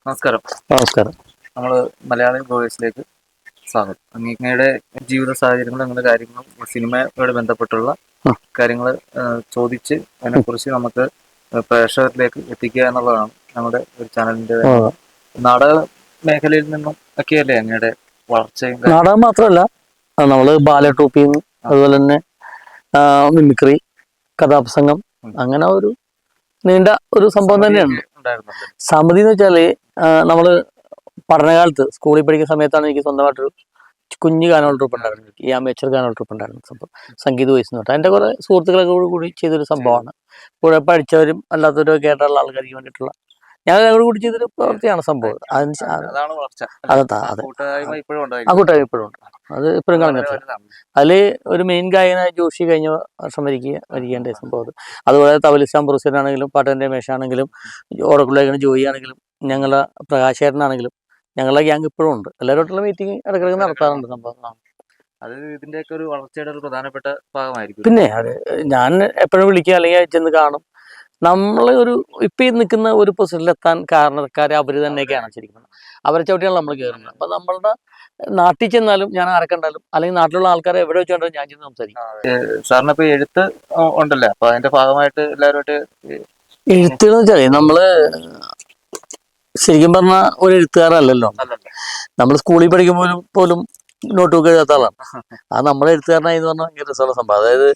നമസ്കാരം. നമസ്കാരം. നമ്മൾ മലയാളി വോയിസിലേക്ക് സ്വാഗതം. അങ്ങയുടെ ജീവിത സാഹചര്യങ്ങളും അങ്ങനെ കാര്യങ്ങളും സിനിമയോട് ബന്ധപ്പെട്ടുള്ള കാര്യങ്ങൾ ചോദിച്ച് അതിനെക്കുറിച്ച് നമുക്ക് പ്രേക്ഷകരിലേക്ക് എത്തിക്കുക എന്നുള്ളതാണ് നമ്മുടെ ഒരു ചാനലിന്റെ നാടക മേഖലയിൽ നിന്നും ഒക്കെയല്ലേ അങ്ങയുടെ വളർച്ചയും? നാടകം മാത്രമല്ല, നമ്മള് ബാല ട്രൂപ്പിൽ അതുപോലെ തന്നെ മിമിക്രി, കഥാപ്രസംഗം, അങ്ങനെ ഒരു നീണ്ട ഒരു സംഭവം തന്നെയാണ് സമിതി എന്ന് വെച്ചാല്. നമ്മള് പഠനകാലത്ത് സ്കൂളിൽ പഠിക്കുന്ന സമയത്താണ് എനിക്ക് സ്വന്തമായിട്ടൊരു കുഞ്ഞു ഗാനോൾ ട്രൂപ്പ് ഉണ്ടായിരുന്നു. ഈ അമേച്ചർ ഗാനോൾ ട്രൂപ്പ് ഉണ്ടായിരുന്നു. സംഭവം സംഗീത വോയിസ് എന്ന് പറഞ്ഞാൽ എൻ്റെ കുറെ സുഹൃത്തുക്കളൊക്കെ കൂടി ചെയ്തൊരു സംഭവമാണ്. കൂടെ പഠിച്ചവരും അല്ലാത്തവരും ഒക്കെ ആയിട്ടുള്ള ആൾക്കാർക്ക് വേണ്ടിയിട്ടുള്ള ഞാൻ ഞങ്ങൾ കൂടി ചെയ്തൊരു പ്രവൃത്തിയാണ് സംഭവം. ആ കൂട്ടായ്മ ഇപ്പോഴും ഉണ്ട്. അത് ഇപ്പോഴും കളഞ്ഞിട്ടില്ല. അതില് ഒരു മെയിൻ ഗായകനായ ജോഷി കഴിഞ്ഞ വർഷം മരിക്കേണ്ട സംഭവം. അതുപോലെ തബലിസ്ഥാൻ പുറസ്യനാണെങ്കിലും പാട്ടൻ്റെ മേശാണെങ്കിലും ഓടക്കുള്ളേക്കണ ജോയി ആണെങ്കിലും ഞങ്ങളുടെ പ്രകാശേട്ടനാണെങ്കിലും ഞങ്ങളുടെ ഗ്യാങ് ഇപ്പോഴും ഉണ്ട്. എല്ലാവരോട്ടുള്ള മീറ്റിംഗ് ഇടയ്ക്കിടയ്ക്ക് നടത്താറുണ്ട് സംഭവം. അത് ഇതിന്റെയൊക്കെ ഒരു വളർച്ചയുടെ ഒരു പ്രധാനപ്പെട്ട ഭാഗമായിരിക്കും. പിന്നെ അത് ഞാൻ എപ്പോഴും വിളിക്കുക അല്ലെങ്കിൽ ചെന്ന് കാണും. നമ്മൾ ഇപ്പം ഈ നിൽക്കുന്ന ഒരു പൊസിഷനിലെത്താൻ കാരണക്കാരെ അവർ തന്നെയൊക്കെയാണ് ശരിക്കും. അവരെ ചവിട്ടിയാണ് നമ്മൾ കയറുന്നത്. അപ്പം നമ്മളുടെ നാട്ടിൽ ചെന്നാലും ഞാൻ ആരെ കണ്ടാലും അല്ലെങ്കിൽ നാട്ടിലുള്ള ആൾക്കാരെ എവിടെ വെച്ചുകൊണ്ടാലും ഞാൻ ചെന്ന് സംസാരിക്കും. സാറിന് ഇപ്പൊ എഴുത്ത് ഉണ്ടല്ലേ, അപ്പൊ അതിന്റെ ഭാഗമായിട്ട് എല്ലാവരുമായിട്ട് എഴുത്തുകൾ വെച്ചാൽ നമ്മള് ശരിക്കും പറഞ്ഞ ഒരു എഴുത്തുകാരല്ലല്ലോ. നമ്മൾ സ്കൂളിൽ പഠിക്കുമ്പോഴും പോലും നോട്ട് ബുക്ക് എഴുതാത്ത ആളാണ്. അത് നമ്മളെ എഴുത്തുകാരനായി എന്ന് പറഞ്ഞാൽ ഭയങ്കര രസമുള്ള സംഭവം. അതായത്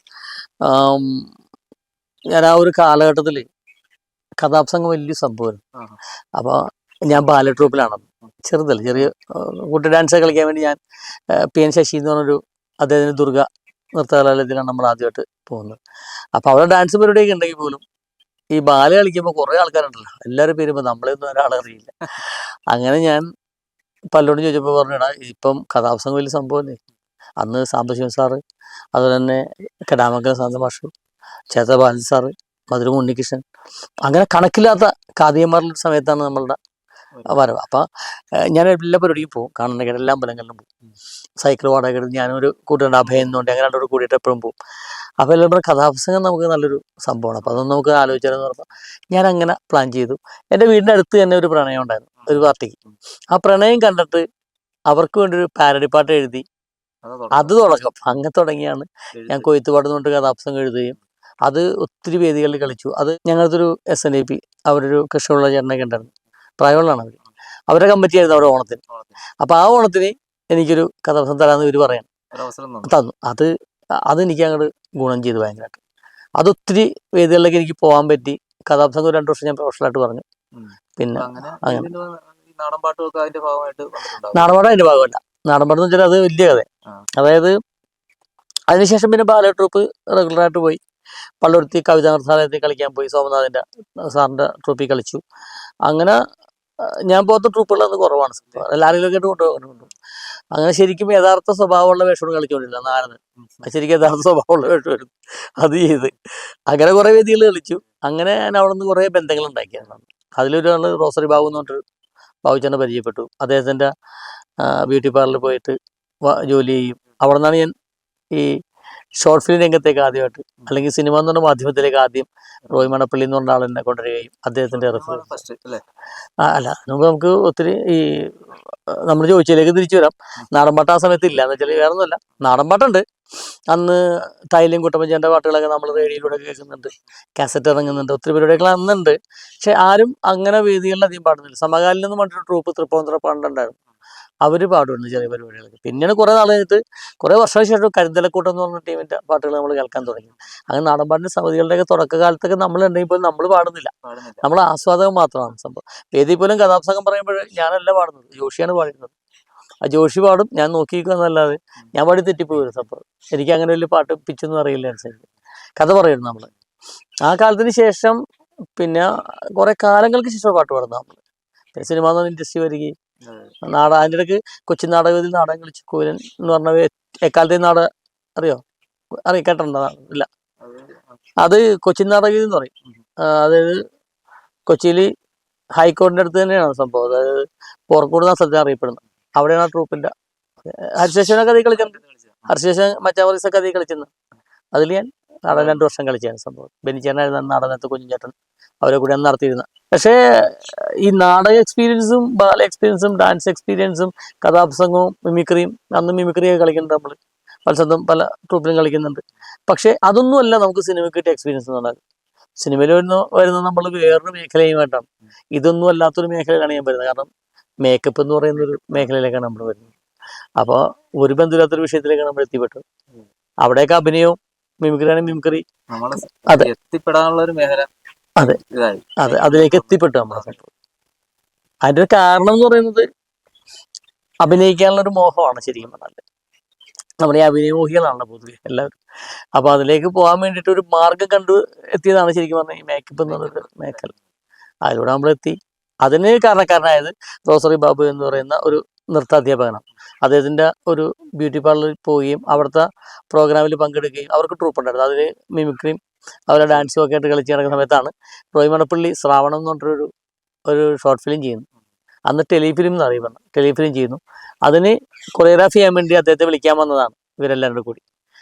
ഞാൻ ആ ഒരു കാലഘട്ടത്തിൽ കഥാപ്രസംഗം വലിയ സംഭവമായിരുന്നു. അപ്പോൾ ഞാൻ ബാല ട്രൂപ്പിലാണ് ചെറിയ കുട്ടി ഡാൻസ് കളിക്കാൻ വേണ്ടി ഞാൻ PN ശശി എന്ന് പറഞ്ഞൊരു അദ്ദേഹത്തിന് ദുർഗ നൃത്തകലാലയത്തിലാണ് നമ്മൾ ആദ്യമായിട്ട് പോകുന്നത്. അപ്പോൾ അവിടെ ഡാൻസ് പരിപാടിയൊക്കെ ഉണ്ടെങ്കിൽ പോലും ഈ ബാല കളിക്കുമ്പോൾ കുറേ ആൾക്കാരുണ്ടല്ലോ, എല്ലാവരും പേരുമ്പോൾ നമ്മളെയൊന്നും ഒരാളറിയില്ല. അങ്ങനെ ഞാൻ പലരോടും ചോദിച്ചപ്പോൾ പറഞ്ഞാ ഇപ്പം കഥാപ്രസംഗം വലിയ സംഭവമല്ലേ. അന്ന് സാംബശിവൻ സാറ്, അതുപോലെ തന്നെ കലാമംഗലം സാന്ത മാഷു, ചേത്ത ബാലൻ സാറ്, മധുരം ഉണ്ണികൃഷ്ണൻ, അങ്ങനെ കണക്കില്ലാത്ത കാതിയന്മാരുടെ സമയത്താണ് നമ്മളുടെ വരവ്. അപ്പം ഞാൻ എല്ലാ പരിപാടിയും പോകും, കാണുന്ന എല്ലാ അമ്പലങ്ങളിലും പോകും. സൈക്കിൾ വാടക എടുത്ത് ഞാനൊരു കൂട്ടുകാരുടെ അഭയം എന്നുണ്ട് അങ്ങനെ രണ്ടോട് കൂടിയിട്ട് എപ്പോഴും പോകും. അപ്പോൾ എല്ലാവരും കഥാപ്രസംഗം നമുക്ക് നല്ലൊരു സംഭവമാണ്. അപ്പോൾ അതൊന്നും നമുക്ക് ആലോചിച്ചാലെന്ന് പറഞ്ഞാൽ ഞാൻ അങ്ങനെ പ്ലാൻ ചെയ്തു. എൻ്റെ വീടിൻ്റെ അടുത്ത് തന്നെ ഒരു പ്രണയം ഉണ്ടായിരുന്നു ഒരു പാർട്ടിക്ക്. ആ പ്രണയം കണ്ടിട്ട് അവർക്ക് വേണ്ടി ഒരു പാരഡി പാട്ട് എഴുതി അത് തുടക്കം അങ്ങനെ തുടങ്ങിയാണ് ഞാൻ കൊയ്ത്തുപാടുന്നുകൊണ്ട് കഥാപ്രസംഗം എഴുതുകയും അത് ഒത്തിരി വേദികളിൽ കളിച്ചു. അത് ഞങ്ങളുടെ ഒരു SNAP അവരൊരു കൃഷ്ണപിള്ള ചേട്ടനൊക്കെ ഉണ്ടായിരുന്നു, പ്രായമുള്ളതാണ് അവർ. അവരെ കമ്മിറ്റി ആയിരുന്നു അവരുടെ ഓണത്തിന്. അപ്പോൾ ആ ഓണത്തിന് എനിക്കൊരു കഥാപ്രസംഗം തരാമെന്ന് ഇവർ പറയാൻ തന്നു. അതെനിക്ക് അങ്ങോട്ട് ഗുണം ചെയ്തു ഭയങ്കരമായിട്ട്. അതൊത്തിരി വേദികളിലേക്ക് എനിക്ക് പോകാൻ പറ്റി. കഥാപ്രസംഗം 2 വർഷം ഞാൻ പ്രൊഫഷണലായിട്ട് പറഞ്ഞു. പിന്നെ അങ്ങനെ നാടൻപാട്ട് അതിൻ്റെ ഭാഗമല്ല. നാടൻപാട്ട് എന്ന് വെച്ചാൽ അത് വലിയ കഥ. അതായത് അതിനുശേഷം പിന്നെ ബാല ട്രൂപ്പ് റെഗുലറായിട്ട് പോയി. പള്ളുരുത്തി കവിതാ നൃത്താലയത്തിൽ കളിക്കാൻ പോയി. സോമനാഥിൻ്റെ സാറിൻ്റെ ട്രൂപ്പിൽ കളിച്ചു. അങ്ങനെ ഞാൻ പോലത്തെ ട്രൂപ്പുകളൊന്നും കുറവാണ്. എല്ലാവരിലൊക്കെ കൊണ്ടുപോകും. അങ്ങനെ ശരിക്കും യഥാർത്ഥ സ്വഭാവമുള്ള വേഷമൊന്നും കളിച്ചുകൊണ്ടില്ല. നാരന് ശരിക്കും യഥാർത്ഥ സ്വഭാവമുള്ള വേഷമായിരുന്നു അത് ചെയ്ത്. അങ്ങനെ കുറേ വേദികൾ കളിച്ചു. അങ്ങനെ ഞാൻ അവിടെ നിന്ന് കുറേ ബന്ധങ്ങൾ ഉണ്ടാക്കിയതാണ്. അതിലൊരാൾ റോസറി ബാബു എന്ന് പറഞ്ഞിട്ടൊരു ബാബുച്ചേട്ടനെ പരിചയപ്പെട്ടു. അദ്ദേഹത്തിൻ്റെ ബ്യൂട്ടി പാർലറിൽ പോയിട്ട് ജോലി ചെയ്യും. അവിടെ നിന്നാണ് ഞാൻ ഈ ഷോർട്ട് ഫിലിം രംഗത്തേക്ക് ആദ്യമായിട്ട്, അല്ലെങ്കിൽ സിനിമ എന്ന് പറഞ്ഞ മാധ്യമത്തിലേക്ക് ആദ്യം റോയ് മണപ്പള്ളി എന്ന് പറഞ്ഞ ആളെന്നെ കൊണ്ടുവരികയും അദ്ദേഹത്തിൻ്റെ അല്ല നമുക്ക് ഒത്തിരി ഈ നമ്മൾ ചോദിച്ചതിലേക്ക് തിരിച്ചു വരാം. നാടൻപാട്ട് ആ സമയത്ത് ഇല്ല എന്ന് വെച്ചാൽ വേറെ ഒന്നുമല്ല, നാടൻപാട്ടുണ്ട്. അന്ന് തൈലും കുട്ടപ്പഞ്ചേൻ്റെ പാട്ടുകളൊക്കെ നമ്മൾ റേഡിയോയിലൂടെ കേൾക്കുന്നുണ്ട്, കാസറ്റ് ഇറങ്ങുന്നുണ്ട്, ഒത്തിരി പരിപാടികൾ അന്നുണ്ട്. പക്ഷെ ആരും അങ്ങനെ വേദികളിൽ അധികം പാടുന്നില്ല. സമകാലിൽ നിന്ന് പറഞ്ഞിട്ട് ട്രൂപ്പ് തൃപ്പൂണിത്തുറ പാടുണ്ടായിരുന്നു, അവർ പാടുന്നുണ്ട് ചെറിയ പരിപാടികളൊക്കെ. പിന്നീട് കുറേ നാൾ കഴിഞ്ഞിട്ട് കുറേ വർഷങ്ങൾക്ക് ശേഷം കരുതലക്കൂട്ടം എന്ന് പറഞ്ഞ ടീമിൻ്റെ പാട്ടുകൾ നമ്മൾ കേൾക്കാൻ തുടങ്ങി. അങ്ങനെ നാടൻപാട്ടിൻ്റെ സമിതികളുടെയൊക്കെ തുടക്കകാലത്തൊക്കെ നമ്മളുണ്ടെങ്കിൽ പോലും നമ്മൾ പാടുന്നില്ല, നമ്മൾ ആസ്വാദകം മാത്രമാണ് സംഭവം. വേദിയിൽ പോലും കഥാപ്രസംഗം പറയുമ്പോൾ ഞാനല്ല പാടുന്നത്, ജോഷിയാണ് പാടുന്നത്. ആ ജോഷി പാടും, ഞാൻ നോക്കിയിരിക്കുന്നതല്ലാതെ ഞാൻ പാടി തെറ്റിപ്പോയി സംഭവം. എനിക്ക് അങ്ങനെ വലിയ പാട്ട് പിച്ചൊന്നും അറിയില്ല. അനുസരിച്ച് കഥ പറയുന്നു നമ്മൾ. ആ കാലത്തിന് ശേഷം പിന്നെ കുറേ കാലങ്ങൾക്ക് ശേഷം പാട്ട് പാടുന്നത് നമ്മൾ. പിന്നെ സിനിമ എന്ന് പറഞ്ഞ ഇൻഡസ്ട്രി വരികയും അതിൻ്റെ ഇടയ്ക്ക് കൊച്ചിൻ നാടകത്തിൽ നാടകം കളിച്ചു. കോലൻ എന്ന് പറഞ്ഞ എക്കാലത്തെ നാടകം കേട്ടിട്ടുണ്ടോ? ഇല്ല, അത് കൊച്ചിൻ നാടകം എന്ന് പറയും. അതായത് കൊച്ചിയിൽ ഹൈക്കോടതിൻ്റെ അടുത്ത് തന്നെയാണ് സംഭവം. അതായത് പോർക്കോട് എന്ന സ്ഥലത്ത് അറിയപ്പെടുന്നത്. അവിടെയാണ് ആ ട്രൂപ്പിൻ്റെ ഹരിശേഷനൊക്കെ അതിൽ കളിച്ചിട്ടുണ്ട്. ഹരിശേഷൻ മച്ചാമറീസൊക്കെ അതിൽ കളിച്ചിരുന്നത്. അതിൽ ഞാൻ നാടകം 2 വർഷം കളിച്ചാണ് സംഭവം. ബെനിച്ചേട്ടനായിരുന്നു നാടകത്ത്, കുഞ്ഞുചേട്ടൻ അവരെ കൂടെ അന്ന് നടത്തിയിരുന്നത്. പക്ഷേ ഈ നാടക എക്സ്പീരിയൻസും ബാല എക്സ്പീരിയൻസും ഡാൻസ് എക്സ്പീരിയൻസും കഥാപ്രസംഗവും മിമിക്രിയും, അന്ന് മിമിക്രിയൊക്കെ കളിക്കുന്നുണ്ട് നമ്മൾ, മത്സരം പല ട്രൂപ്പിലും കളിക്കുന്നുണ്ട്. പക്ഷേ അതൊന്നുമല്ല നമുക്ക് സിനിമയ്ക്ക് കിട്ടിയ എക്സ്പീരിയൻസ് എന്ന് പറഞ്ഞാൽ. സിനിമയിൽ വരുന്നത് നമ്മൾ വേറൊരു മേഖലയുമായിട്ടാണ്. ഇതൊന്നും അല്ലാത്തൊരു മേഖലയിലാണ് ഞാൻ വരുന്നത്. കാരണം മേക്കപ്പ് എന്ന് പറയുന്ന ഒരു മേഖലയിലേക്കാണ് നമ്മൾ വരുന്നത്. അപ്പോൾ ഒരു ബന്ധമില്ലാത്തൊരു വിഷയത്തിലേക്കാണ് നമ്മൾ എത്തിപ്പെട്ടത്. അവിടെയൊക്കെ അഭിനയവും മിമിക്രിയാണ് മിമിക്രി. അതെ, എത്തിപ്പെടാനുള്ള ഒരു മേഖല. അതെ അതെ, അതിലേക്ക് എത്തിപ്പെട്ടു നമ്മളെ സംഭവം. അതിൻ്റെ ഒരു കാരണം എന്ന് പറയുന്നത് അഭിനയിക്കാനുള്ള ഒരു മോഹമാണ് ശരിക്കും പറഞ്ഞാൽ. നമ്മുടെ ഈ അഭിനയമോഹികളാണല്ലോ പൊതുവെ എല്ലാവരും. അപ്പോൾ അതിലേക്ക് പോകാൻ വേണ്ടിയിട്ട് ഒരു മാർഗം കണ്ടു എത്തിയതാണ് ശരിക്കും പറഞ്ഞാൽ ഈ മേക്കപ്പ് എന്നുള്ളൊരു മേഖല. അതിലൂടെ നമ്മളെത്തി. അതിന് കാരണക്കാരനായത് റോസറി ബാബു എന്ന് പറയുന്ന ഒരു നൃത്താധ്യാപകനാണ്. അദ്ദേഹത്തിൻ്റെ ഒരു ബ്യൂട്ടി പാർലറിൽ പോവുകയും അവിടുത്തെ പ്രോഗ്രാമിൽ പങ്കെടുക്കുകയും, അവർക്ക് ട്രൂപ്പ് ഉണ്ടായിരുന്നു, അതിൽ മിമിക്രിയും അവരെ ഡാൻസും ഒക്കെ ആയിട്ട് കളിച്ച് നടക്കുന്ന സമയത്താണ് റോയ് മണപ്പള്ളി ശ്രാവണം എന്ന് പറഞ്ഞൊരു ഷോർട്ട് ഫിലിം ചെയ്യുന്നു. അന്ന് ടെലിഫിലിം എന്ന് അറിയപ്പെടുന്നത്, ടെലിഫിലിം ചെയ്യുന്നു. അതിന് കൊറിയോഗ്രാഫി ചെയ്യാൻ വേണ്ടി അദ്ദേഹത്തെ വിളിക്കാൻ വന്നതാണ് ഇവരെല്ലാവരും കൂടി.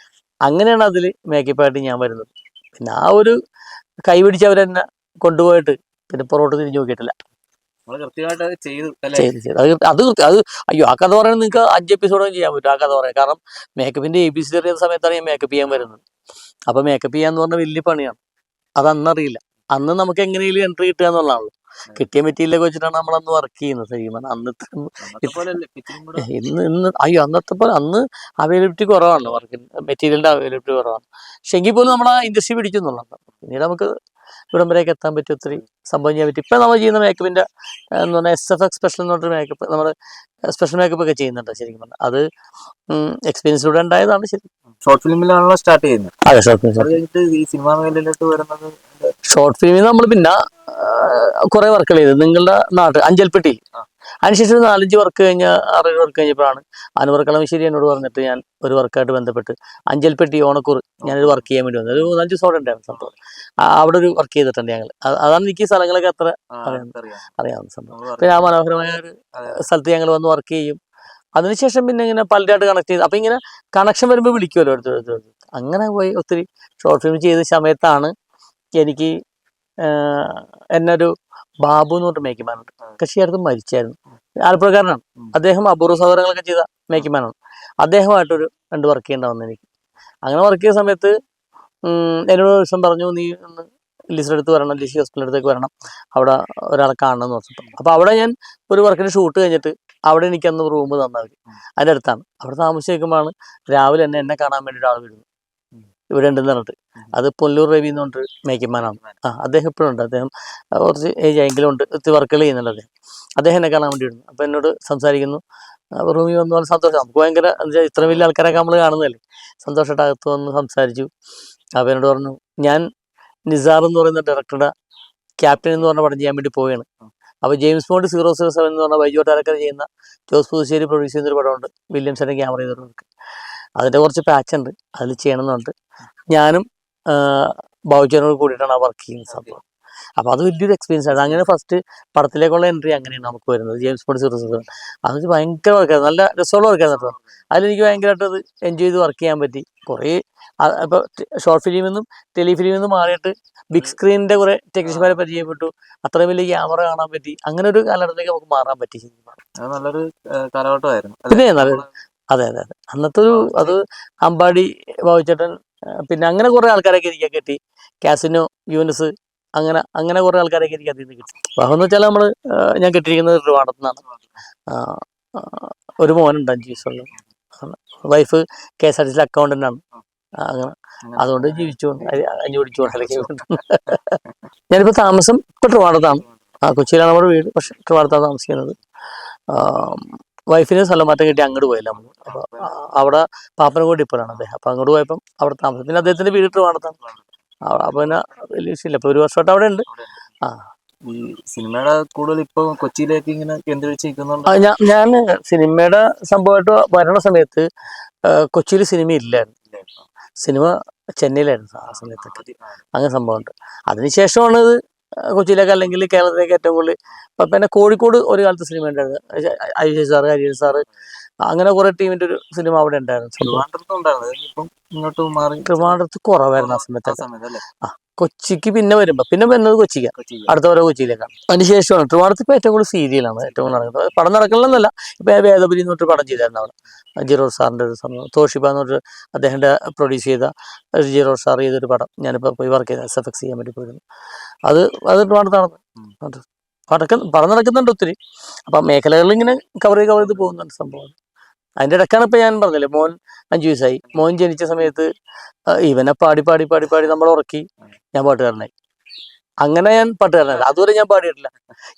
അങ്ങനെയാണ് അതിൽ മേക്കപ്പായിട്ട് ഞാൻ വരുന്നത്. പിന്നെ ആ ഒരു കൈ പിടിച്ച് അവരെന്നെ കൊണ്ടുപോയിട്ട് പിന്നെ പുറകോട്ട് തിരിഞ്ഞു നോക്കിയിട്ടില്ല. ചെയ്തു. അത് അയ്യോ, ആ കഥ പറയാൻ നിങ്ങൾക്ക് 5 എപ്പിസോഡും ചെയ്യാൻ പറ്റും ആ കഥ പറയാൻ. കാരണം മേക്കപ്പിന്റെ ABC അറിയുന്ന സമയത്താണ് ഞാൻ മേക്കപ്പ് ചെയ്യാൻ വരുന്നത്. അപ്പൊ മേക്കപ്പ് ചെയ്യാന്ന് പറഞ്ഞാൽ വലിയ പണിയാണ്. അത് അന്നറിയില്ല. അന്ന് നമുക്ക് എങ്ങനെയും എൻട്രി കിട്ടുക എന്നുള്ളതാണല്ലോ. കിട്ടിയ മെറ്റീരിയലൊക്കെ വെച്ചിട്ടാണ് നമ്മളന്ന് വർക്ക് ചെയ്യുന്നത്. ശരിക്കും അന്നത്തെ അയ്യോ അന്നത്തെ പോലെ അന്ന് അവൈലബിലിറ്റി കുറവാണല്ലോ, വർക്കിന് മെറ്റീരിയലിന്റെ അവൈലബിലിറ്റി കുറവാണ്. പക്ഷെ എങ്കിൽ പോലും നമ്മൾ ആ ഇൻഡസ്ട്രി പിടിച്ചു എന്നുള്ളതാണ്. പിന്നീട് നമുക്ക് ഇവിടം വരെയൊക്കെ എത്താൻ പറ്റും, ഒത്തിരി സംഭവം ചെയ്യാൻ പറ്റും. ഇപ്പം നമ്മൾ ചെയ്യുന്ന മേക്കപ്പിൻ്റെ എന്ന് പറഞ്ഞാൽ SFX സ്പെഷ്യൽ എന്ന് പറഞ്ഞൊരു മേക്കപ്പ്, നമ്മൾ സ്പെഷ്യൽ മേക്കപ്പ് ഒക്കെ ചെയ്യുന്നുണ്ട് ശരിക്കും പറഞ്ഞാൽ. അത് എക്സ്പീരിയൻസിലൂടെ ഉണ്ടായതാണ്. ശരി, ഷോർട്ട് ഫിലിമിലാണല്ലോ സ്റ്റാർട്ട് ചെയ്യുന്നത്. അതെ, ഷോർട്ട് ഫിലിമിൽ നമ്മൾ പിന്നെ കുറെ വർക്കുകൾ ചെയ്തത് നിങ്ങളുടെ നാട്ടിൽ അഞ്ചൽപ്പെട്ടിയിൽ. അതിനുശേഷം 4-5 വർക്ക് കഴിഞ്ഞ 6-7 വർക്ക് കഴിഞ്ഞപ്പോഴാണ് അൻവർ കളമശ്ശേരി എന്നോട് പറഞ്ഞിട്ട് ഞാൻ ഒരു വർക്കായിട്ട് ബന്ധപ്പെട്ട് അഞ്ചൽപ്പെട്ടി ഓണക്കൂർ ഞാനൊരു വർക്ക് ചെയ്യാൻ വേണ്ടി വന്നത്. ഒരു 4-5 ദിവസം ഉണ്ടായിരുന്നു സംഭവം. അവിടെ ഒരു വർക്ക് ചെയ്തിട്ടുണ്ട് ഞങ്ങൾ. അതാണ് എനിക്ക് ഈ സ്ഥലങ്ങളൊക്കെ അത്ര അറിയാവുന്ന സംഭവം. പിന്നെ ആ മനോഹരമായ ഒരു സ്ഥലത്ത് ഞങ്ങൾ വന്ന് വർക്ക് ചെയ്യും. അതിനുശേഷം പിന്നെ ഇങ്ങനെ പലരായിട്ട് കണക്ട് ചെയ്ത്, അപ്പം ഇങ്ങനെ കണക്ഷൻ വരുമ്പോൾ വിളിക്കുമല്ലോ അടുത്ത്. അങ്ങനെ പോയി ഒത്തിരി ഷോർട്ട് ഫിലിം ചെയ്ത സമയത്താണ് എനിക്ക് എന്നൊരു ബാബു എന്ന് പറഞ്ഞിട്ട് മേക്കിമാനുണ്ട്. കക്ഷിയായിരുന്നു, മരിച്ചായിരുന്നു, ആലപ്പുഴക്കാരനാണ് അദ്ദേഹം. അപൂർവ സഹോദരങ്ങളൊക്കെ ചെയ്ത മേക്കിമാനാണ്. അദ്ദേഹമായിട്ടൊരു 2 വർക്ക് ചെയ്യേണ്ട വന്നു എനിക്ക്. അങ്ങനെ വർക്ക് ചെയ്ത സമയത്ത് എന്നോട് ദിവസം പറഞ്ഞു, നീ ഒന്ന് ലിസിൻ്റെ അടുത്ത് വരണം, ലിസി ഹോസ്പിറ്റലിൻ്റെ അടുത്തേക്ക് വരണം, അവിടെ ഒരാളെ കാണണം എന്ന് പറഞ്ഞിട്ട്. അപ്പോൾ അവിടെ ഞാൻ ഒരു വർക്കിന് ഷൂട്ട് കഴിഞ്ഞിട്ട് അവിടെ എനിക്കന്ന് റൂം തന്നവർ അതിൻ്റെ അടുത്താണ്. അവിടെ താമസിക്കുമ്പോഴാണ് രാവിലെ എന്നെ കാണാൻ വേണ്ടി ഒരാൾ വരുന്നു, ഇവിടെ ഉണ്ടെന്ന് പറഞ്ഞിട്ട്. അത് പൊല്ലൂർ രവി എന്ന് പറഞ്ഞിട്ട് മേക്കന്മാനാണ്. അദ്ദേഹം ഇപ്പോഴും ഉണ്ട്. അദ്ദേഹം കുറച്ച് ഏജ് എങ്കിലും ഉണ്ട്, ഒത്തിരി വർക്കുകൾ ചെയ്യുന്നുണ്ട് അദ്ദേഹം എന്നെ കാണാൻ വേണ്ടി വരുന്നു. അപ്പോൾ എന്നോട് സംസാരിക്കുന്നു. റൂമിൽ വന്നു പറഞ്ഞാൽ സന്തോഷം. നമുക്ക് ഭയങ്കര എന്താ വെച്ചാൽ ഇത്ര വലിയ ആൾക്കാരൊക്കെ നമ്മൾ കാണുന്നതല്ലേ, സന്തോഷമായിട്ട് അകത്ത് വന്ന് സംസാരിച്ചു. അപ്പോൾ എന്നോട് പറഞ്ഞു, ഞാൻ നിസാർ എന്ന് പറയുന്ന ഡയറക്ടറുടെ ക്യാപ്റ്റൻ എന്ന് പറഞ്ഞ പടം ചെയ്യാൻ വേണ്ടി പോവുകയാണ്. അപ്പോൾ ജെയിംസ് ബോണ്ട് 007 എന്ന് പറഞ്ഞ ബൈജു കൊട്ടാരക്കര ചെയ്യുന്ന ജോസ് പുതുശ്ശേരി പ്രൊഡ്യൂസ് ചെയ്യുന്നൊരു പടമുണ്ട്, വില്യംസന്റെ ക്യാമറ ചെയ്തിട്ടുണ്ട്. അതിൻ്റെ കുറച്ച് പാച്ച് ഉണ്ട്, അതിൽ ചെയ്യണമെന്നുണ്ട്. ഞാനും ബാബുച്ചേനോട് കൂടിയിട്ടാണ് ആ വർക്ക് ചെയ്യുന്ന സംഭവം. അപ്പോൾ അത് വലിയൊരു എക്സ്പീരിയൻസ് ആണ്. അങ്ങനെ ഫസ്റ്റ് പടത്തിലേക്കുള്ള എൻട്രി അങ്ങനെയാണ് നമുക്ക് വരുന്നത്. ജെയിംസ് ബോണ്ട് 007 അത് ഭയങ്കര വർക്കായിരുന്നു, നല്ല രസമുള്ള വർക്കായിരുന്നു കേട്ടോ. അതിലെനിക്ക് ഭയങ്കരമായിട്ട് അത് എൻജോയ് ചെയ്ത് വർക്ക് ചെയ്യാൻ പറ്റി. കുറേ ഇപ്പോൾ ഷോർട്ട് ഫിലിമിൽ നിന്നും ടെലിഫിലിമിൽ നിന്നും മാറിയിട്ട് ബിഗ് സ്ക്രീനിൻ്റെ കുറേ ടെക്നീഷ്യന്മാരെ പരിചയപ്പെട്ടു. അത്രയും വലിയ ക്യാമറ കാണാൻ പറ്റി. അങ്ങനെ ഒരു കാലഘട്ടത്തിലേക്ക് നമുക്ക് മാറാൻ പറ്റി. നല്ലൊരു കാലഘട്ടമായിരുന്നു. പിന്നെ അതെ അതെ അതെ, അന്നത്തെ ഒരു അത് അമ്പാടി ബാബുച്ചേട്ടൻ, പിന്നെ അങ്ങനെ കുറേ ആൾക്കാരൊക്കെ എനിക്ക് കിട്ടി. കാസിനോ, യൂനിസ്, അങ്ങനെ കുറേ ആൾക്കാരൊക്കെ എനിക്ക് അതിൽ നിന്ന് കിട്ടി. വിവാഹം എന്ന് വെച്ചാൽ ഞാൻ കെട്ടിയിരിക്കുന്നത് ട്രിവാൻഡ്രത്തുനിന്നാണ്. ഒരു മോനുണ്ട് 5 വയസ്സുള്ള. വൈഫ് KSRTC അക്കൗണ്ടന്റ് ആണ്. അങ്ങനെ അതുകൊണ്ട് ജീവിച്ചുകൊണ്ട് അഞ്ഞു പിടിച്ചുകൊണ്ട് ഞാനിപ്പോൾ താമസം ഇപ്പോൾ ട്രിവാൻഡ്രത്താണ്. കൊച്ചിയിലാണ് നമ്മുടെ വീട്, പക്ഷെ ട്രിവാൻഡ്രത്താണ് താമസിക്കുന്നത്. വൈഫിന് സ്ഥലം മാറ്റം കിട്ടി അങ്ങോട്ട് പോയില്ല നമ്മൾ. അപ്പോൾ അവിടെ പാപ്പനംകോട് ഇപ്പോഴാണ് അദ്ദേഹം. അപ്പോൾ അങ്ങോട്ട് പോയപ്പം അവിടെ താമസം. പിന്നെ അദ്ദേഹത്തിന്റെ വീട് ട്രിവാൻഡ്രത്താണ്. അപ്പോൾ പിന്നെ വലിയ വിഷയമില്ല. ഇപ്പോൾ 1 വർഷമായിട്ട് അവിടെ ഉണ്ട്. ഈ സിനിമയുടെ കൂടുതൽ ഇപ്പൊ കൊച്ചിയിലേക്ക് ഇങ്ങനെ കേന്ദ്രീകരിച്ചിരിക്കുന്നുണ്ട്. ഞാൻ സിനിമയുടെ സംഭവമായിട്ട് വരണ സമയത്ത് കൊച്ചിയിൽ സിനിമ ഇല്ലായിരുന്നു. സിനിമ ചെന്നൈയിലായിരുന്നു ആ സമയത്തൊക്കെ. അങ്ങനെ സംഭവമുണ്ട്. അതിനുശേഷമാണ് ഇത് കൊച്ചിയിലേക്ക് അല്ലെങ്കിൽ കേരളത്തിലേക്ക് ഏറ്റവും കൂടുതൽ. പിന്നെ കോഴിക്കോട് ഒരു കാലത്ത് സിനിമ ഉണ്ടായിരുന്നു. ഐശ്വര്യ സാറ്, ഹരിഹരൻ സാറ്, അങ്ങനെ കുറെ ടീമിന്റെ ഒരു സിനിമ അവിടെ ഉണ്ടായിരുന്നു. ഇപ്പം ഇങ്ങോട്ട് മാറി ട്രിവാൻഡ്രത്ത് കുറവായിരുന്നു ആ സമയത്തൊക്കെ. സമയത്തല്ലേ? ആ കൊച്ചിക്ക് പിന്നെ വരുന്നത് കൊച്ചിക്കാണ്. അടുത്ത വരെ കൊച്ചിയിലേക്കാണ്. അതിനുശേഷമാണ് ട്രിവാൻഡ്രത്ത് ഇപ്പൊ ഏറ്റവും കൂടുതൽ സീരിയലാണ് ഏറ്റവും കൂടുതൽ നടക്കുന്നത്. പടം നടക്കണമെന്നല്ല, ഇപ്പൊ വേദപുരി എന്ന് പറഞ്ഞിട്ട് പടം ചെയ്തായിരുന്നു അവിടെ. ജിറോർ സാറിന്റെ ഒരു സംഭവം, തോഷിബ എന്ന് പറഞ്ഞിട്ട് അദ്ദേഹത്തിന്റെ പ്രൊഡ്യൂസ് ചെയ്ത ജിറോർ സാർ ചെയ്തൊരു പടം ഞാനിപ്പോ പോയി വർക്ക് ചെയ്ത SFX ചെയ്യാൻ വേണ്ടി പോയിരുന്നു. അത് ട്രിവാൻഡ്രത്ത് നടന്നു. പടം നടക്കുന്നുണ്ട് ഒത്തിരി. അപ്പൊ മേഖലകളിൽ ഇങ്ങനെ കവർ ചെയ്ത് പോകുന്നുണ്ട് സംഭവം. അതിന്റെ ഇടയ്ക്കാണ് ഇപ്പൊ ഞാൻ പറഞ്ഞില്ലേ, മോൻ 5 വയസ്സായി. മോൻ ജനിച്ച സമയത്ത് ഇവനെ പാടി പാടി പാടി പാടി നമ്മൾ ഉറക്കി ഞാൻ പാട്ടുകാരനായി. അങ്ങനെ ഞാൻ പാട്ടുകാരനായി. അതുവരെ ഞാൻ പാടിയിട്ടില്ല.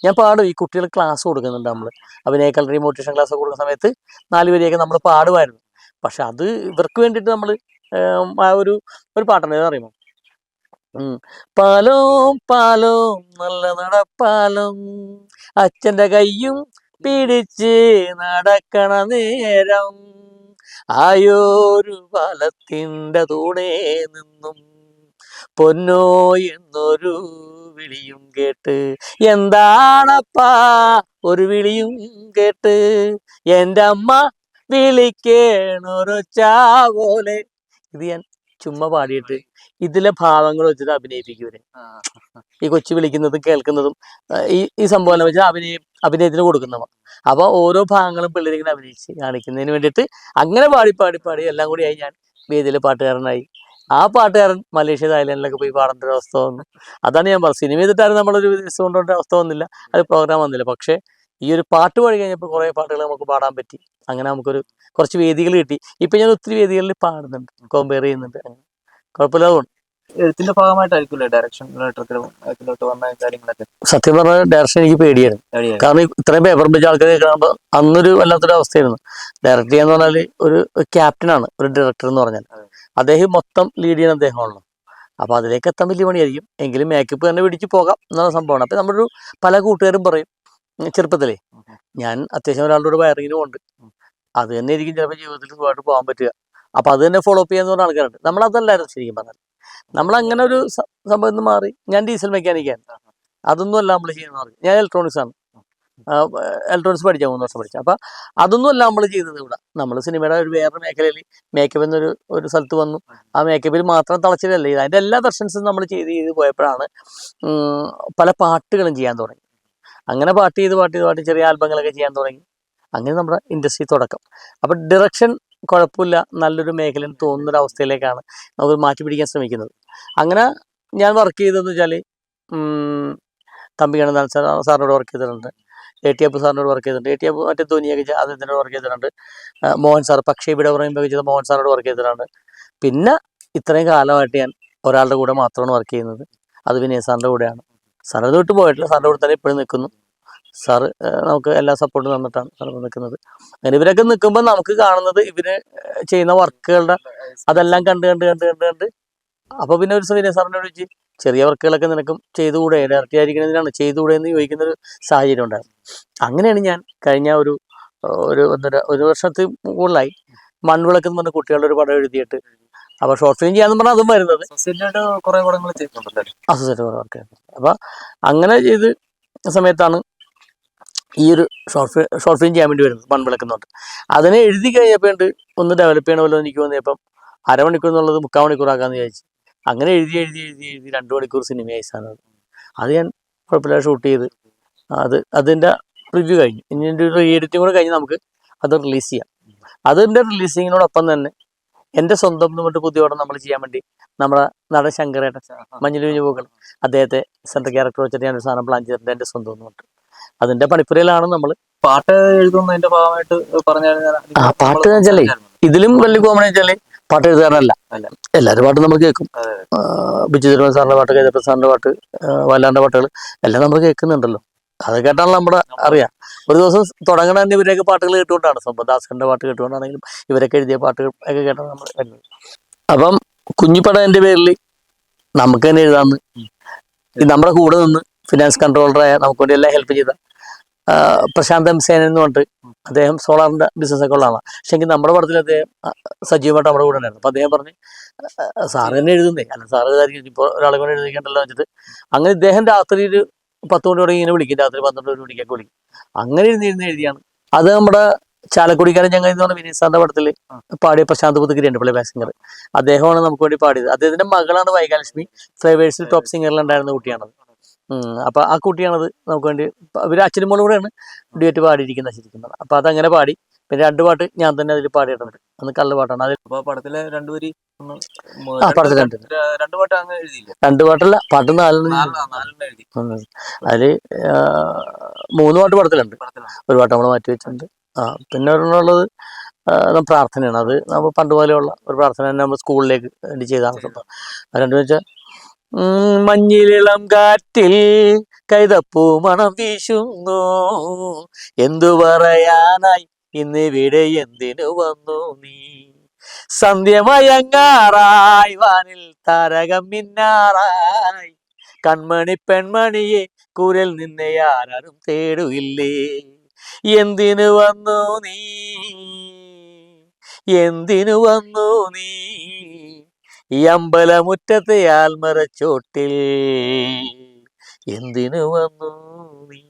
ഞാൻ പാടും. ഈ കുട്ടികൾ ക്ലാസ് കൊടുക്കുന്നുണ്ട് നമ്മൾ, അഭിനയ കളറി മോട്ടിവേഷൻ ക്ലാസ് കൊടുക്കുന്ന സമയത്ത് 4 വരിയൊക്കെ നമ്മൾ പാടുമായിരുന്നു. പക്ഷെ അത് ഇവർക്ക് വേണ്ടിയിട്ട് നമ്മൾ ആ ഒരു പാട്ടുണ്ട്, അറിയുമോ? പാലോം പാലോം നല്ല നടപ്പാലം, അച്ഛന്റെ കയ്യും പിടിച്ച് നടക്കണ നേരം, ആയോരു പാലത്തിന്റെ തൂണേ നിന്നും പൊന്നോ എന്നൊരു വിളിയും കേട്ട്, എന്താണപ്പാ ഒരു വിളിയും കേട്ട്, എൻ്റെ അമ്മ വിളിക്കേണൊരൊച്ച പോലെ. ഇത് ഞാൻ ചുമ്മാ പാടിയിട്ട് ഇതിലെ ഭാവങ്ങൾ വെച്ചിട്ട് അഭിനയിപ്പിക്കൂരെ. ഈ കൊച്ചു വിളിക്കുന്നതും കേൾക്കുന്നതും ഈ സംഭവം വെച്ചാൽ അഭിനയത്തിന് കൊടുക്കുന്നവ. അപ്പൊ ഓരോ ഭാഗങ്ങളും പിള്ളേരിങ്ങനെ അഭിനയിച്ച് കാണിക്കുന്നതിന് വേണ്ടിയിട്ട് അങ്ങനെ പാടി പാടി പാടി എല്ലാം കൂടി ആയി ഞാൻ വേദിയിലെ പാട്ടുകാരനായി. ആ പാട്ടുകാരൻ മലേഷ്യ തായ്ലാൻഡിലൊക്കെ പോയി പാടേണ്ട ഒരു അവസ്ഥ വന്നു. അതാണ് ഞാൻ പറഞ്ഞത്, സിനിമ ചെയ്തിട്ടായിരുന്നു നമ്മളൊരു ദിവസം കൊണ്ടുപോകേണ്ട അവസ്ഥ വന്നില്ല, അത് പ്രോഗ്രാം വന്നില്ല. പക്ഷെ ഈ ഒരു പാട്ട് പാടി കഴിഞ്ഞപ്പോൾ കുറേ പാട്ടുകൾ നമുക്ക് പാടാൻ പറ്റി. അങ്ങനെ കുറച്ച് വേദികൾ കിട്ടി. ഇപ്പൊ ഞാൻ ഒത്തിരി വേദികളിൽ പാടുന്നുണ്ട്, കമ്പയർ ചെയ്യുന്നുണ്ട്. കുഴപ്പമില്ലാതെ പോകുന്നു. എഴുത്തിന്റെ ഭാഗമായിട്ടായിരിക്കില്ലേ ഡയറക്ഷൻ വന്ന കാര്യങ്ങളൊക്കെ? സത്യം പറഞ്ഞ ഡയറക്ഷൻ എനിക്ക് പേടിയായിരുന്നു. കാരണം ഇത്രയും പേപ്പർ പിടിച്ച ആൾക്കാരെ കാണുമ്പോൾ അന്നൊരു വല്ലാത്തൊരു അവസ്ഥയായിരുന്നു. ഡയറക്ട് ചെയ്യാന്ന് പറഞ്ഞാൽ ഒരു ക്യാപ്റ്റനാണ് ഒരു ഡയറക്ടർ എന്ന് പറഞ്ഞാൽ. അദ്ദേഹം മൊത്തം ലീഡ് ചെയ്യുന്ന അദ്ദേഹമാണല്ലോ. അപ്പൊ അതിലേക്ക് എത്താൻ വലിയ പണിയായിരിക്കും. എങ്കിലും മേക്കപ്പ് തന്നെ പിടിച്ച് പോകാം എന്നുള്ള സംഭവമാണ്. അപ്പൊ നമ്മളൊരു പല കൂട്ടുകാരും പറയും ചെറുപ്പത്തിലേ, ഞാൻ അത്യാവശ്യം ഒരാളുടെ വയറിങ്ങിനും ഉണ്ട്, അത് തന്നെ ആയിരിക്കും ചിലപ്പോൾ ജീവിതത്തിൽ സുഖമായിട്ട് പോകാൻ പറ്റുക. അപ്പൊ അത് തന്നെ ഫോളോ അപ്പ് ചെയ്യാന്ന് പറഞ്ഞ ആൾക്കാരുണ്ട്. നമ്മളതല്ലായിരുന്നു ശരിക്കും പറഞ്ഞാൽ. നമ്മളങ്ങനെ ഒരു സംഭവം മാറി. ഞാൻ ഡീസൽ മെക്കാനിക്കാണ്, അതൊന്നും അല്ല നമ്മൾ ചെയ്യുന്ന പറഞ്ഞു. ഞാൻ ഇലക്ട്രോണിക്സ് ആണ്, ഇലക്ട്രോണിക്സ് പഠിച്ചാൽ 3 വർഷം പഠിച്ചു. അപ്പൊ അതൊന്നും അല്ല നമ്മൾ ചെയ്യുന്നത് ഇവിടെ. നമ്മൾ സിനിമയുടെ ഒരു വേറെ മേഖലയിൽ മേക്കപ്പ് എന്നൊരു സ്ഥലത്ത് വന്നു. ആ മേക്കപ്പിൽ മാത്രം തളച്ചിലല്ല ഇത്, അതിന്റെ എല്ലാ ദർശനസും നമ്മൾ ചെയ്ത് പോയപ്പോഴാണ് പല പാട്ടുകളും ചെയ്യാൻ തുടങ്ങി. അങ്ങനെ പാട്ട് ചെയ്ത് ചെറിയ ആൽബങ്ങളൊക്കെ ചെയ്യാൻ തുടങ്ങി. അങ്ങനെ നമ്മുടെ ഇൻഡസ്ട്രി തുടക്കം. അപ്പൊ ഡിറക്ഷൻ കുഴപ്പമില്ല, നല്ലൊരു മേഖലയിൽ തോന്നുന്നൊരു അവസ്ഥയിലേക്കാണ് നമുക്ക് മാറ്റി പിടിക്കാൻ ശ്രമിക്കുന്നത്. അങ്ങനെ ഞാൻ വർക്ക് ചെയ്തതെന്ന് വെച്ചാൽ തമ്പി ഗണനാഥൻ സാറിനോട് വർക്ക് ചെയ്തിട്ടുണ്ട്, AT അപ്പു സാറിനോട് വർക്ക് ചെയ്തിട്ടുണ്ട്. AT അപ്പു മറ്റേ ധോനിയൊക്കെ അദ്ദേഹത്തിനോട് വർക്ക് ചെയ്തിട്ടുണ്ട്. മോഹൻ സാർ പക്ഷേ ഇവിടെ പറയുമ്പോൾ ചെയ്ത മോഹൻ സാറിനോട് വർക്ക് ചെയ്തിട്ടുണ്ട്. പിന്നെ ഇത്രയും കാലമായിട്ട് ഞാൻ ഒരാളുടെ കൂടെ മാത്രമാണ് വർക്ക് ചെയ്യുന്നത്, അത് വിനയ സാറിൻ്റെ കൂടെയാണ്. സാറിന് വിട്ട് പോയിട്ടില്ല, സാറിൻ്റെ കൂടെ തന്നെ ഇപ്പോഴും നിൽക്കുന്നു. സാറ് നമുക്ക് എല്ലാ സപ്പോർട്ടും തന്നിട്ടാണ് സാർ നിൽക്കുന്നത്. അങ്ങനെ ഇവരൊക്കെ നിൽക്കുമ്പോൾ നമുക്ക് കാണുന്നത് ഇവര് ചെയ്യുന്ന വർക്കുകളുടെ അതെല്ലാം കണ്ട് അപ്പൊ പിന്നെ ഒരു വിനയ സാറിനോട് ചോദിച്ച്, ചെറിയ വർക്കുകളൊക്കെ നിനക്കും ചെയ്തുകൂടെ, ഡയറക്റ്റ് ആയിരിക്കുന്നതിനാണ് ചെയ്തുകൂടെ എന്ന് ചോദിക്കുന്നൊരു സാഹചര്യം ഉണ്ടായിരുന്നു. അങ്ങനെയാണ് ഞാൻ കഴിഞ്ഞ ഒരു വർഷത്തിൽ കൂടുതലായി മൺവിളക്ക് എന്ന് പറഞ്ഞ കുട്ടികളുടെ ഒരു പടം എഴുതിയിട്ട്, അപ്പൊ ഷോർട്ട് ഫിലിം ചെയ്യാന്ന് പറഞ്ഞാൽ അതും വരുന്നത് കുറെ പടങ്ങൾ ചെയ്തിട്ടുണ്ടല്ലോ. വർക്ക്. അപ്പൊ അങ്ങനെ ചെയ്ത് സമയത്താണ് ഈ ഒരു ഷോർട്ട് ഫിലിം ചെയ്യാൻ വേണ്ടി വരുന്നത് മൺവിളക്കുന്നുണ്ട്. അതിനെ എഴുതി കഴിഞ്ഞപ്പോൾ ഒന്ന് ഡെവലപ്പ് ചെയ്യണമല്ലോ എനിക്ക് തോന്നിയപ്പം 1/2 മണിക്കൂർ എന്നുള്ളത് 3/4 മണിക്കൂറാക്കാന്ന് വിചാരിച്ചു. അങ്ങനെ എഴുതി 2 മണിക്കൂർ സിനിമയായി സാധനം. അത് ഞാൻ കുഴപ്പമില്ല ഷൂട്ട് ചെയ്ത് അതിൻ്റെ റിവ്യൂ കഴിഞ്ഞു. ഇനി എൻ്റെ ഒരു എഡിറ്റിംഗ് കൂടെ കഴിഞ്ഞ് നമുക്ക് അത് റിലീസ് ചെയ്യാം. അതിൻ്റെ റിലീസിങ്ങിനോടൊപ്പം തന്നെ എൻ്റെ സ്വന്തം എന്ന് പറഞ്ഞിട്ട് പുതിയ പടം നമ്മൾ ചെയ്യാൻ വേണ്ടി നമ്മുടെ നടൻ ശങ്കരേട്ടൻ മഞ്ഞിൽ പൂക്കൾ അദ്ദേഹത്തെ സെൻട്രൽ ക്യാരക്ടർ വെച്ചിട്ട് ഞാനൊരു സാധനം പ്ലാൻ ചെയ്തിട്ടുണ്ട്, എൻ്റെ സ്വന്തം എന്ന് പറഞ്ഞിട്ട്. അതിന്റെ പണിപ്പുരയിലാണ് നമ്മൾ. പാട്ട് എഴുതുന്നതിന്റെ ഭാഗമായിട്ട് പറഞ്ഞാൽ പാട്ട് വെച്ചാലേ ഇതിലും വലിയ കോമഡി വെച്ചാല് പാട്ട് എഴുതാനല്ല, എല്ലാവരും പാട്ടും നമ്മൾ കേൾക്കും. ബിജു തിരുമല സാറിന്റെ പാട്ട്, കൈതപ്പൻ സാറിന്റെ പാട്ട്, വല്ലാണ്ട പാട്ടുകൾ എല്ലാം നമ്മൾ കേൾക്കുന്നുണ്ടല്ലോ. അത് കേട്ടാണല്ലോ നമ്മുടെ അറിയാം. ഒരു ദിവസം തുടങ്ങണ തന്നെ ഇവരെയൊക്കെ പാട്ടുകൾ കേട്ടുകൊണ്ടാണ്, സംഭവം ദാസന്റെ പാട്ട് കേട്ടുകൊണ്ടാണെങ്കിലും ഇവരൊക്കെ എഴുതിയ പാട്ടുകൾ ഒക്കെ കേട്ടാണ് നമ്മൾ വരുന്നത്. അപ്പം കുഞ്ഞിപ്പടന്റെ പേരിൽ നമുക്ക് തന്നെ എഴുതാന്ന് നമ്മുടെ കൂടെ നിന്ന് ഫിനാൻസ് കൺട്രോളറായ നമുക്ക് വേണ്ടി എല്ലാം ഹെൽപ്പ് ചെയ്ത പ്രശാന്ത് M. സേനൻ എന്ന് പറഞ്ഞിട്ട് അദ്ദേഹം സോളാറിന്റെ ബിസിനസ് ഒക്കെ ഉള്ളതാണ്. പക്ഷെ എങ്കിൽ നമ്മുടെ പടത്തിൽ അദ്ദേഹം സജീവമായിട്ട് നമ്മുടെ കൂടെ ഉണ്ടായിരുന്നു. അപ്പൊ അദ്ദേഹം പറഞ്ഞ് സാറ് തന്നെ എഴുതുന്നേ, അല്ല സാറ് ഇതായിരിക്കും ഇപ്പോൾ ഒരാളെ കൊണ്ട് എഴുതിക്കണ്ടല്ലോ വെച്ചിട്ട് അങ്ങനെ ഇദ്ദേഹം രാത്രി ഒരു 10 മണി തുടങ്ങി ഇങ്ങനെ വിളിക്കും, രാത്രി 12 മണിക്കൊക്കെ വിളിക്കും. അങ്ങനെ എഴുതിയാണ്. അത് നമ്മുടെ ചാലക്കുടിക്കാരൻ ചങ്ങാതി എന്ന് പറഞ്ഞ വിനീത് സാറിന്റെ പടത്തിൽ പാടിയ പ്രശാന്ത് പുതുക്കിരി ഉണ്ട്, പ്ലേ ബാക്ക് സിംഗർ. അദ്ദേഹമാണ് നമുക്ക് വേണ്ടി പാടിയത്. അദ്ദേഹത്തിന്റെ മകളാണ് വൈകാലക്ഷ്മി, ഫ്ലേവേഴ്സിൽ ടോപ്പ് സിംഗറിലുണ്ടായിരുന്ന കുട്ടിയാണത്. അപ്പൊ ആ കുട്ടിയാണത് നമുക്ക് വേണ്ടി. ഇവര് അച്ഛനും മോളും കൂടെയാണ് ഡ്യൂറ്റ് പാടിയിരിക്കുന്നത് ശരിക്കും പറഞ്ഞാൽ. അപ്പൊ അതങ്ങനെ പാടി. പിന്നെ 2 പാട്ട് ഞാൻ തന്നെ അതിൽ പാടിയിട്ടുണ്ട്. അന്ന് കള്ള് പാട്ടാണ് അതിൽ. അപ്പൊ പടത്തിലെ രണ്ടുപേരി പടത്തിൽ 2 രണ്ടു പാട്ട് അങ്ങ് എഴുതിയില്ല? 2 പാട്ടല്ല, പാട്ട് 4 നാലെണ്ണം എഴുതി. അതില് 3 പാട്ട് പടത്തിലുണ്ട്, ഒരു പാട്ട് നമ്മൾ മാറ്റി വെച്ചിട്ടുണ്ട്. പിന്നെ ഒരെണ്ണമുള്ളത് പ്രാർത്ഥനയാണ്. അത് നമ്മൾ പണ്ട് പോലെയുള്ള ഒരു പ്രാർത്ഥന തന്നെ നമ്മൾ സ്കൂളിലേക്ക് വേണ്ടി ചെയ്താണ് സംഭവം. അത് രണ്ടും വെച്ചാൽ മഞ്ഞിലിളം കാറ്റിൽ കൈതപ്പൂ മണം വീശുന്നു, എന്തു പറയാനായി ഇന്നിവിടെ എന്തിനു വന്നു നീ, സന്ധ്യമയങ്ങാറായി വാനിൽ താരകം മിന്നാറായി, കൺമണി പെൺമണിയെ കൂരിൽ നിന്നെ ആരും തേടുകില്ലേ, എന്തിനു വന്നു നീ, എന്തിനു വന്നു നീ, ഈ അമ്പലമുറ്റത്തെ ആൽമരച്ചോട്ടിൽ എന്തിനു വന്നു നീ.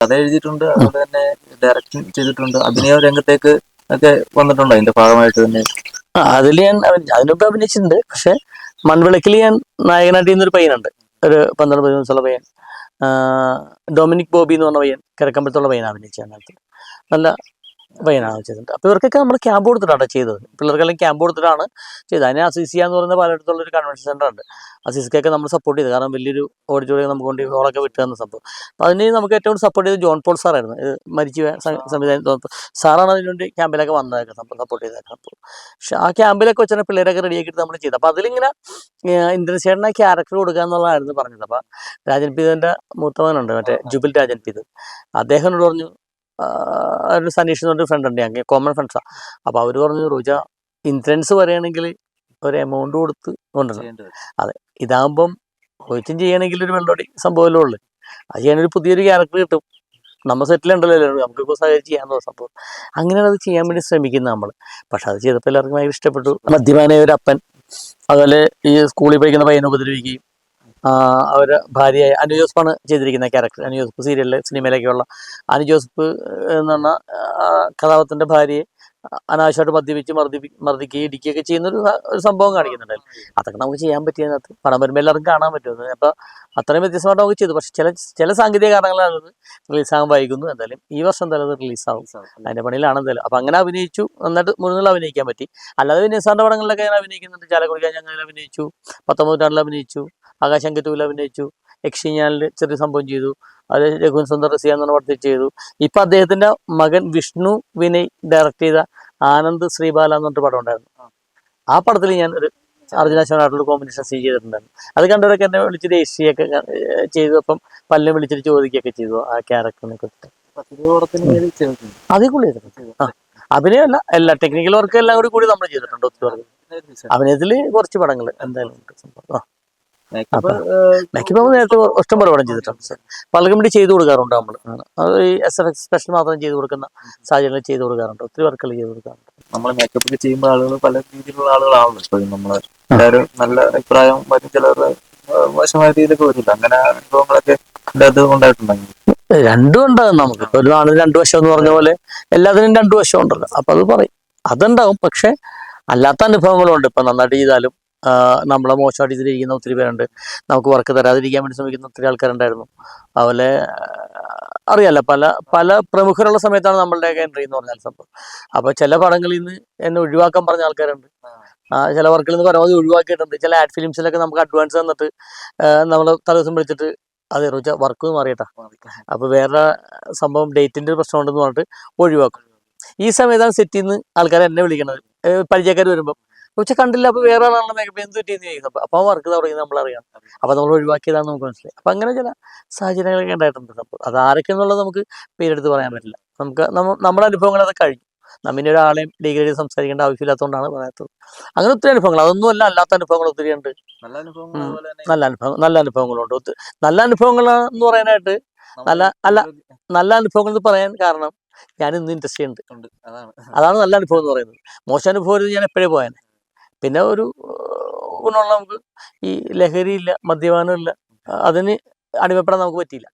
കഥ എഴുതിയിട്ടുണ്ട്, അതുപോലെ തന്നെ ഡയറക്ഷൻ ചെയ്തിട്ടുണ്ട്. അഭിനയ രംഗത്തേക്ക് ഒക്കെ വന്നിട്ടുണ്ടോ അതിന്റെ ഭാഗമായിട്ട് തന്നെ? അതിൽ ഞാൻ അതിനൊക്കെ അഭിനയിച്ചിട്ടുണ്ട്. പക്ഷെ മൺവിളക്കിൽ ഞാൻ നായകനായിട്ട് ചെയ്യുന്നൊരു പയ്യനുണ്ട്, ഒരു 12-13 വയസ്സുള്ള പയ്യൻ, ഡൊമിനിക് ബോബി എന്ന് പറഞ്ഞ പയ്യൻ, കിഴക്കമ്പലത്തുള്ള പയ്യനാണ് അഭിനയിച്ചത്. അതിനകത്ത് നല്ല പയ്യനാണ് ചെയ്തിട്ടുണ്ട്. അപ്പോൾ ഇവർക്കൊക്കെ നമ്മൾ ക്യാമ്പ് കൊടുത്തിട്ടാണ് ചെയ്തത്. പിള്ളേർക്കെല്ലാം ക്യാമ്പ് കൊടുത്തിട്ടാണ് ചെയ്തത്. അതിന് അസീസിയ എന്ന് പറയുന്ന പാലക്കാടുള്ള ഒരു കൺവെൻഷൻ സെൻ്റർ ഉണ്ട്. അസീസിക്കൊക്കെ നമ്മൾ സപ്പോർട്ട് ചെയ്തു. കാരണം വലിയൊരു ഓഡിറ്റോറിയം നമുക്ക് കൊണ്ട് ഹോളൊക്കെ വിട്ടു തന്ന സംഭവം. അപ്പോൾ അതിന് നമുക്ക് ഏറ്റവും സപ്പോർട്ട് ചെയ്തത് ജോൺ പോൾ സാറായിരുന്നു. മരിച്ചു സംവിധാനം ജോൺ പോൾ സാറാണ് അതിനുവേണ്ടി ക്യാമ്പിലൊക്കെ വന്നതൊക്കെ സപ്പോർട്ട് ചെയ്തതൊക്കെ. അപ്പോൾ പക്ഷേ ആ ക്യാമ്പിലൊക്കെ വെച്ചാൽ പിള്ളേരൊക്കെ റെഡിയാക്കിയിട്ട് നമ്മൾ ചെയ്തു. അപ്പോൾ അതിലിങ്ങനെ ഇന്ദ്രൻസേട്ടനെ ക്യാരക്ടർ കൊടുക്കുക എന്നുള്ളതായിരുന്നു പറഞ്ഞത്. അപ്പോൾ രാജൻ പീതൻ്റെ മൂത്തവനുണ്ട്, മറ്റേ ജുബിൽ രാജൻ പീത്, അദ്ദേഹത്തിനോട് പറഞ്ഞു, ഒരു സനീഷ് എന്ന് പറഞ്ഞൊരു ഫ്രണ്ട് ഉണ്ട്, ഞങ്ങൾക്ക് കോമൺ ഫ്രണ്ട്സാണ്. അപ്പോൾ അവർ പറഞ്ഞു, റോജ ഇൻഷുറൻസ് പറയുകയാണെങ്കിൽ ഒരു എമൗണ്ട് കൊടുത്ത് കൊണ്ടുവരണം. അതെ, ഇതാകുമ്പം കോച്ചും ചെയ്യണമെങ്കിൽ ഒരു വെള്ളോടി സംഭവമല്ലേ ഉള്ളു, അത് ചെയ്യാനൊരു പുതിയൊരു ക്യാരക്ടർ കിട്ടും, നമ്മൾ സെറ്റിലുണ്ടല്ലോ, നമുക്കിപ്പോൾ സഹകരിച്ച് ചെയ്യാനുള്ള സംഭവം. അങ്ങനെയാണ് അത് ചെയ്യാൻ വേണ്ടി ശ്രമിക്കുന്നത് നമ്മൾ. പക്ഷെ അത് ചെയ്തപ്പോൾ എല്ലാവർക്കും ഭയങ്കര ഇഷ്ടപ്പെട്ടു. മദ്യപാനായ ഒരു അപ്പൻ, അതുപോലെ ഈ സ്കൂളിൽ പഠിക്കുന്ന പയ്യനെ ഉപദ്രവിക്കുകയും, അവരുടെ ഭാര്യയായ അനു ജോസഫാണ് ചെയ്തിരിക്കുന്ന ക്യാരക്ടർ. അനു ജോസഫ് സീരിയലിൽ സിനിമയിലൊക്കെയുള്ള അനു ജോസഫ് എന്ന് പറഞ്ഞ കഥാപാത്രത്തിൻ്റെ ഭാര്യയെ അനാവശ്യമായിട്ട് മദ്യപിച്ച് മർദ്ദിക്കുകയും ഇടിക്കുകയൊക്കെ ചെയ്യുന്ന ഒരു സംഭവം കാണിക്കുന്നുണ്ടായിരുന്നു. അതൊക്കെ നമുക്ക് ചെയ്യാൻ പറ്റിയതിനകത്ത് പടം വരുമ്പോൾ എല്ലാവർക്കും കാണാൻ പറ്റുന്നത്. അപ്പോൾ അത്രയും വ്യത്യസ്തമായിട്ട് നമുക്ക് ചെയ്തു. പക്ഷെ ചില സാങ്കേതിക കാരണങ്ങളാണ് അത് റിലീസാകാൻ വൈകുന്നു. എന്തായാലും ഈ വർഷം എന്തായാലും അത് റിലീസാകും, അതിൻ്റെ പണിയിലാണ് എന്തായാലും. അപ്പോൾ അങ്ങനെ അഭിനയിച്ചു, നന്നായിട്ട് മുഴുവൻ അഭിനയിക്കാൻ പറ്റി. അല്ലാതെ വിനീത് സാറിൻ്റെ പടങ്ങളിലൊക്കെ ഞാൻ അഭിനയിക്കുന്നുണ്ട്. ചാലക്കുടിക്കാൻ ഞങ്ങൾ അഭിനയിച്ചു, 19 നൂറ്റാണ്ടിൽ അഭിനയിച്ചു, ആകാശങ്കറ്റൂരിൽ അഭിനയിച്ചു, യക്ഷിഞ്ഞാലിൽ ചെറിയ സംഭവം ചെയ്തു, അത് രഘുവൻ സുന്ദർ റസിയ എന്ന് പറഞ്ഞ പടത്തിൽ ചെയ്തു. ഇപ്പം അദ്ദേഹത്തിൻ്റെ മകൻ വിഷ്ണു വിനയ് ഡയറക്റ്റ് ചെയ്ത ആനന്ദ് ശ്രീബാല എന്ന് പറഞ്ഞിട്ട് പടം ഉണ്ടായിരുന്നു. ആ പടത്തിൽ ഞാൻ ഒരു അർജുനാശനായിട്ടുള്ള കോമ്പിനേഷൻ സീൻ ചെയ്തിട്ടുണ്ടായിരുന്നു. അത് കണ്ടവരൊക്കെ എന്നെ വിളിച്ചിട്ട് രജിസ്ട്രിയൊക്കെ ചെയ്തു. അപ്പം പല്ലിനെ വിളിച്ചിട്ട് ചോദിക്കുകയൊക്കെ ചെയ്തു ആ ക്യാരക്ടറിനെ കുറിച്ചിട്ട്. അതിൽ കൂടി ചെയ്തിട്ടുണ്ട്. അഭിനയമല്ല, എല്ലാ ടെക്നിക്കൽ വർക്കും എല്ലാം കൂടി നമ്മൾ ചെയ്തിട്ടുണ്ട്. ഒത്തിരി വർക്ക് അഭിനയത്തിൽ കുറച്ച് പടങ്ങൾ എന്തായാലും ഉണ്ട് സംഭവം. മാക്സിമം നേരത്തെ ഇഷ്ടം പോലെ പടം ചെയ്തിട്ടുണ്ട്. പലർക്കും വേണ്ടി ചെയ്തു കൊടുക്കാറുണ്ട് നമ്മൾ. അത് ഈ SFX സ്പെഷ്യൽ മാത്രം ചെയ്തു കൊടുക്കുന്ന സാഹചര്യങ്ങൾ ചെയ്തു കൊടുക്കാറുണ്ട്. ഒത്തിരി വർക്കുകൾ ചെയ്തു കൊടുക്കാറുണ്ട്. നമ്മൾ മേക്കപ്പ് ഒക്കെ ചെയ്യുമ്പോൾ ആളുകൾ പല രീതിയിലുള്ള ആളുകളാണല്ലോ. ഇപ്പോൾ നമ്മള് എല്ലാവരും നല്ല അഭിപ്രായം വരും, ചിലവരുടെ മോശമായ രീതിയിലൊക്കെ വരില്ല. അങ്ങനെ അനുഭവങ്ങളൊക്കെ ഉണ്ടായിട്ടുണ്ടെങ്കിൽ രണ്ടും ഉണ്ടാകും. നമുക്ക് ഇപ്പൊ ഒരു നാളിന് 2 വശം എന്ന് പറഞ്ഞ പോലെ എല്ലാത്തിനും 2 വശം ഉണ്ടല്ലോ. അപ്പൊ അത് പറയും, അതുണ്ടാവും. പക്ഷെ അല്ലാത്ത അനുഭവങ്ങളുണ്ട്. ഇപ്പൊ നന്നായിട്ട് ചെയ്താലും നമ്മളെ മോശമായിട്ട് ഇതിലിരിക്കുന്ന ഒത്തിരി പേരുണ്ട്. നമുക്ക് വർക്ക് തരാതിരിക്കാൻ വേണ്ടി ശ്രമിക്കുന്ന ഒത്തിരി ആൾക്കാരുണ്ടായിരുന്നു. അതുപോലെ അറിയാലോ, പല പ്രമുഖരുള്ള സമയത്താണ് നമ്മളുടെയൊക്കെ എൻട്രി എന്ന് പറഞ്ഞാൽ സംഭവം. അപ്പോൾ ചില പടങ്ങളിൽ നിന്ന് എന്നെ ഒഴിവാക്കാൻ പറഞ്ഞ ആൾക്കാരുണ്ട്. ചില വർക്കിൽ നിന്ന് പരമാവധി ഒഴിവാക്കിയിട്ടുണ്ട്. ചില ആഡ് ഫിലിംസിലൊക്കെ നമുക്ക് അഡ്വാൻസ് തന്നിട്ട് നമ്മൾ തലേദിവസം വിളിച്ചിട്ട് അതെ റോജ വർക്ക് മാറിയിട്ടാ, അപ്പോൾ വേറെ സംഭവം ഡേറ്റിൻ്റെ ഒരു പ്രശ്നം ഉണ്ടെന്ന് പറഞ്ഞിട്ട് ഒഴിവാക്കും. ഈ സമയത്താണ് സെറ്റിൽ നിന്ന് ആൾക്കാർ എന്നെ വിളിക്കുന്നത്, പരിചയക്കാർ വരുമ്പം. പക്ഷെ കണ്ടില്ല, അപ്പോൾ വേറെ ആളാണല്ലോ മേക്കപ്പ് എന്ത് പറ്റിയെന്ന് ചോദിക്കും. അപ്പോൾ ആ വർക്ക് തുടങ്ങി നമ്മളറിയാം. അപ്പോൾ നമ്മൾ ഒഴിവാക്കിയതാണെന്ന് നമുക്ക് മനസ്സിലായി. അപ്പം അങ്ങനെ ചില സാഹചര്യങ്ങളൊക്കെ ഉണ്ടായിട്ടുണ്ട്. അപ്പോൾ അത് ആരൊക്കെ എന്നുള്ളത് നമുക്ക് പേരെടുത്ത് പറയാൻ പറ്റില്ല. നമുക്ക് നമ്മുടെ അനുഭവങ്ങൾ അത് കഴിഞ്ഞു. നമ്മിനെ ഒരാളെയും ഡിഗ്രേഡ് ചെയ്ത് സംസാരിക്കേണ്ട ആവശ്യമില്ലാത്തതുകൊണ്ടാണ് പറയാത്തത്. അങ്ങനെ ഒത്തിരി അനുഭവങ്ങൾ, അതൊന്നും അല്ല, അല്ലാത്ത അനുഭവങ്ങൾ ഒത്തിരി ഉണ്ട്. നല്ല അനുഭവങ്ങളുണ്ട്. നല്ല അനുഭവങ്ങൾ എന്ന് പറയാനായിട്ട് നല്ല അനുഭവങ്ങൾ എന്ന് പറയാൻ കാരണം ഞാൻ ഇന്ന് ഇൻഡസ്ട്രി ഉണ്ട്, അതാണ് നല്ല അനുഭവം എന്ന് പറയുന്നത്. മോശം അനുഭവം ഞാൻ എപ്പോഴേ പോയാൽ. പിന്നെ ഒരു ഗുണമുള്ള നമുക്ക് ഈ ലഹരിയില്ല, മദ്യപാനമില്ല, അതിന് അടിമപ്പെടാൻ നമുക്ക് പറ്റിയില്ല.